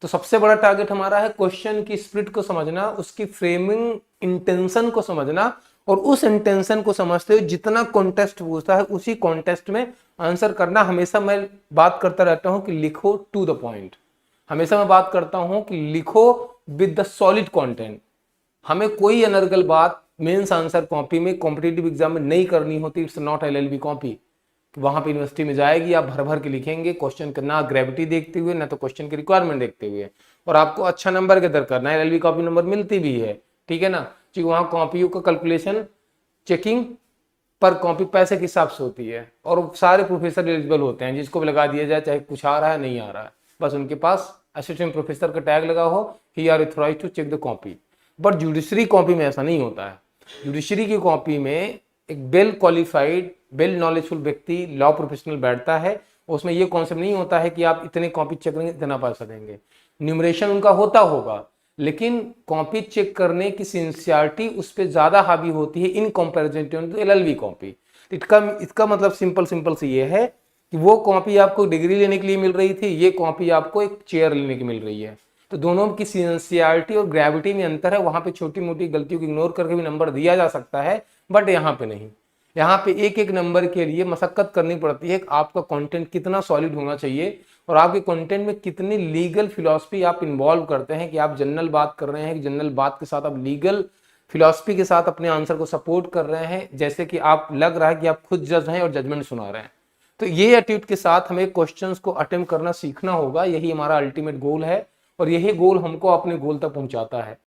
तो सबसे बड़ा टारगेट हमारा है क्वेश्चन की स्पिरिट को समझना, उसकी फ्रेमिंग इंटेंशन को समझना, और उस इंटेंशन को समझते हुए जितना कॉन्टेस्ट पूछता है उसी कॉन्टेस्ट में आंसर करना। हमेशा मैं बात करता रहता हूं कि लिखो टू द पॉइंट, हमेशा मैं बात करता हूं कि लिखो विद द सॉलिड कंटेंट। हमें कोई अनर्गल बात मेंस आंसर कॉपी में कॉम्पिटिटिव एग्जाम में नहीं करनी होती। It's not LLB copy. वहां पे यूनिवर्सिटी में जाएगी, आप भर भर के लिखेंगे क्वेश्चन का, ना ग्रेविटी देखते हुए ना तो क्वेश्चन की रिक्वायरमेंट देखते हुए, और आपको अच्छा नंबर के दर करना है। एलएलबी कॉपी नंबर मिलती भी है, ठीक है ना, क्योंकि वहां कॉपियों का कैलकुलेशन चेकिंग पर कॉपी पैसे के हिसाब से होती है, और सारे प्रोफेसर एलिजिबल होते हैं, जिसको भी लगा दिया जाए, चाहे कुछ आ रहा है नहीं आ रहा है, बस उनके पास असिस्टेंट प्रोफेसर का टैग लगा हो, ही are authorised to check the copy. But judiciary copy में ऐसा नहीं होता है। जुडिशरी की कॉपी में एक वेल क्वालिफाइड वेल नॉलेजफुल व्यक्ति लॉ प्रोफेशनल बैठता है, उसमें ये कॉन्सेप्ट नहीं होता है कि आप इतने कॉपी चेक करेंगे इतना पैसा देंगे। न्यूमरेशन उनका होता होगा, लेकिन कॉपी चेक करने की सिंसियरिटी उस पर ज्यादा हावी होती है in comparison to LLB copy. इसका मतलब सिंपल से ये है कि वो कॉपी आपको डिग्री लेने के लिए मिल रही थी, ये कॉपी आपको एक चेयर लेने की मिल रही है। तो दोनों की सिंसियरिटी और ग्रेविटी में अंतर है। वहां पे छोटी मोटी गलतियों को इग्नोर करके भी नंबर दिया जा सकता है, बट यहाँ पे नहीं। यहाँ पे एक एक नंबर के लिए मशक्कत करनी पड़ती है कि आपका कंटेंट कितना सॉलिड होना चाहिए, और आपके कंटेंट में कितनी लीगल फिलॉसफी आप इन्वॉल्व करते हैं, कि आप जनरल बात कर रहे हैं कि जनरल बात के साथ आप लीगल फिलॉसफी के साथ अपने आंसर को सपोर्ट कर रहे हैं, जैसे कि आप लग रहा है कि आप खुद जज हैं और जजमेंट सुना रहे हैं। तो ये एटीट्यूड के साथ हमें क्वेश्चंस को अटेम्प्ट करना सीखना होगा। यही हमारा अल्टीमेट गोल है, और यही गोल हमको अपने गोल तक पहुंचाता है।